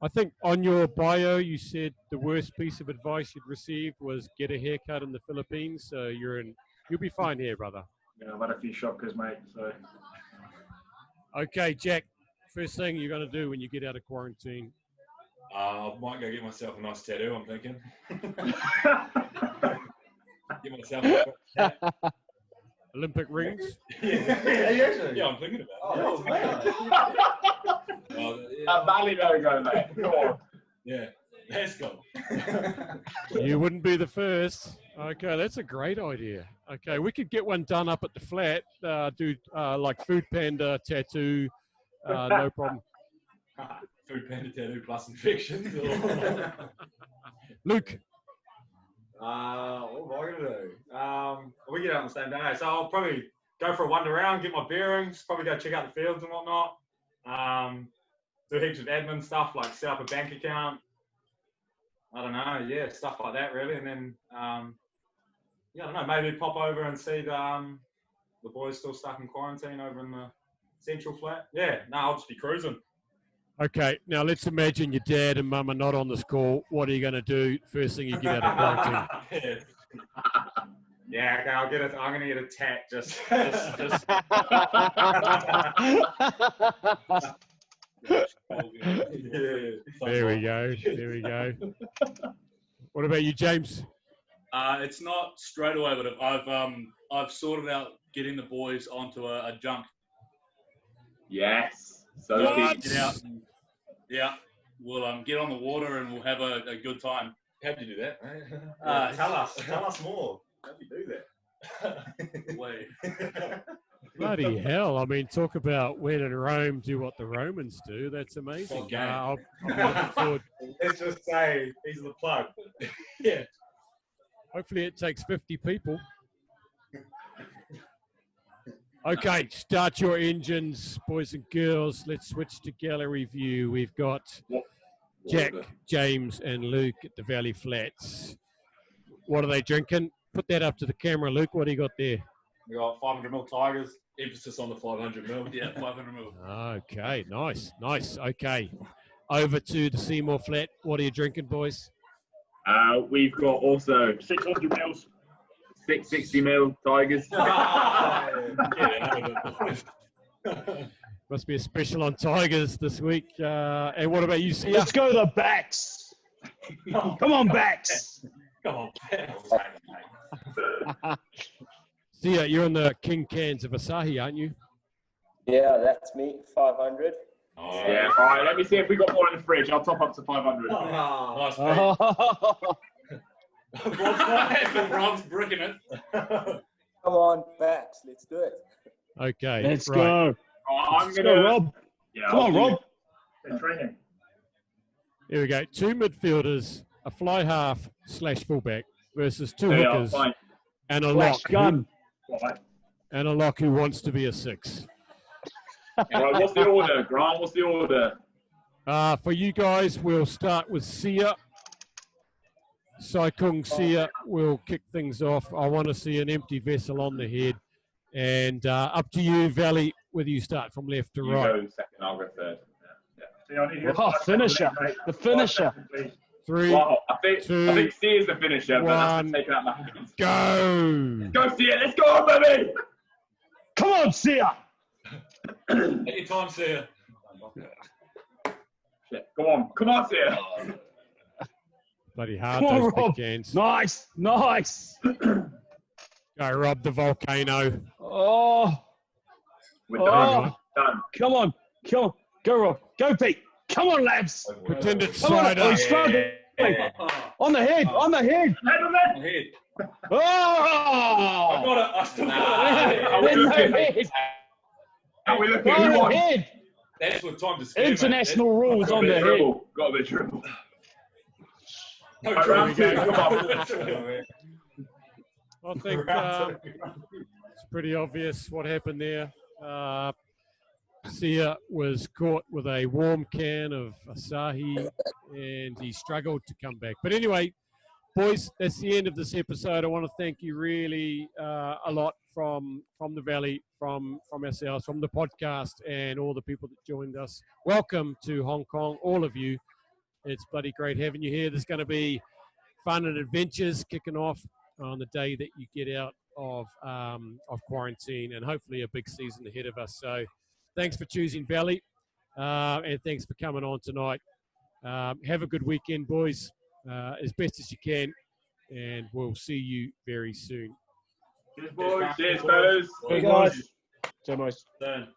I think on your bio you said the worst piece of advice you'd received was get a haircut in the Philippines. So you'll be fine here, brother. Yeah, I've had a few shockers, mate. So. Okay, Jack. First thing you're going to do when you get out of quarantine? I might go get myself a nice tattoo, I'm thinking. Get myself a tattoo. Olympic rings? Yeah, I'm thinking about it. Valley logo, mate. Come on. Yeah, let's go. You wouldn't be the first. Okay, that's a great idea. Okay, we could get one done up at the flat. Do like Food Panda tattoo. No problem. Food Panda tattoo plus infections. Luke. What am I going to do? We get out on the same day. So I'll probably go for a wander around, get my bearings, probably go check out the fields and whatnot. Do heaps of admin stuff like set up a bank account. I don't know, yeah, stuff like that really. And then, I don't know, maybe pop over and see the boys still stuck in quarantine over in the central flat. Yeah, no, I'll just be cruising. Okay, now let's imagine your dad and mum are not on this call. What are you going to do first thing you get out of quarantine? Yeah, okay, I'm going to get a tat just. There we go. What about you, James? It's not straight away, but I've sorted out getting the boys onto a junk. Yes. So get out. And, yeah, we'll get on the water and we'll have a good time. How'd you do that? Tell us more. How'd you do that? Wait. Bloody hell. I mean, talk about when in Rome, do what the Romans do. That's amazing. Okay. I'm looking forward. Let's just say he's the plug. Yeah. Hopefully it takes 50 people. Okay, start your engines, boys and girls. Let's switch to gallery view. We've got Jack, James, and Luke at the Valley Flats. What are they drinking? Put that up to the camera, Luke. What do you got there? We got 500ml Tigers. Emphasis on the 500ml. Yeah, 500ml. Okay, nice. Okay, over to the Seymour Flat. What are you drinking, boys? We've got also 600 mils. 660ml Tigers. Must be a special on Tigers this week. And what about you, Sia? Let's go the backs. Come on, Bax. Come on. Sia, you're on the King Cans of Asahi, aren't you? Yeah, that's me. 500. Oh, Yeah, all right, let me see if we got more in the fridge. I'll top up to 500. Nice, Oh. Rob's bricking it. Come on, Bax. Let's do it. Okay. Let's right. go. Oh, I'm Let's gonna. go, Rob. Yeah, Come on, Rob. They're training. Here we go. 2 midfielders, a fly half / fullback versus 2 Yeah, hookers fine. and a Flash lock. gun. And a lock who wants to be a 6. Right, what's the order, Grant? What's the order? For you guys, we'll start with Sia. Saikung Sia will kick things off. I want to see an empty vessel on the head. And up to you, Valley, whether you start from left to You right. go second, I'll go third. See, I need you Oh, finisher. The finisher. 3, Well, I think 2, C is the finisher, but that's 1, been taken out my hands. go! Go see it. Let's go, baby. Come on, Sia. Any time, Sia. Shit. Come on, see it. Bloody hard, Come on, those Rob. big cans. Nice. Go, Rob, the volcano. Oh. We're Oh. done. Come on. Come on. Go, Rob. Go, Pete. Come on, lads. Pretend it's Come on. side Oh, up. he's struggling. On the head. On the head. Head on that. Head. Oh. I got it. I still got it. Are we There's no looking? head. Are we looking? Go Who on the won? head. That's what time to spare, mate. International rules Got on a the bit head. dribble. Got a bit dribble. No Right, round trouble. two, come on. I think it's pretty obvious what happened there. Sia was caught with a warm can of Asahi and he struggled to come back. But anyway, boys, that's the end of this episode. I want to thank you really a lot from the Valley, from ourselves, from the podcast, and all the people that joined us. Welcome to Hong Kong, all of you. It's bloody great having you here. There's going to be fun and adventures kicking off on the day that you get out of quarantine, and hopefully a big season ahead of us. So thanks for choosing Valley, and thanks for coming on tonight. Have a good weekend, boys, as best as you can, and we'll see you very soon. Cheers, boys. Cheers, fellas. Hey, guys. Cheers, boys. Done.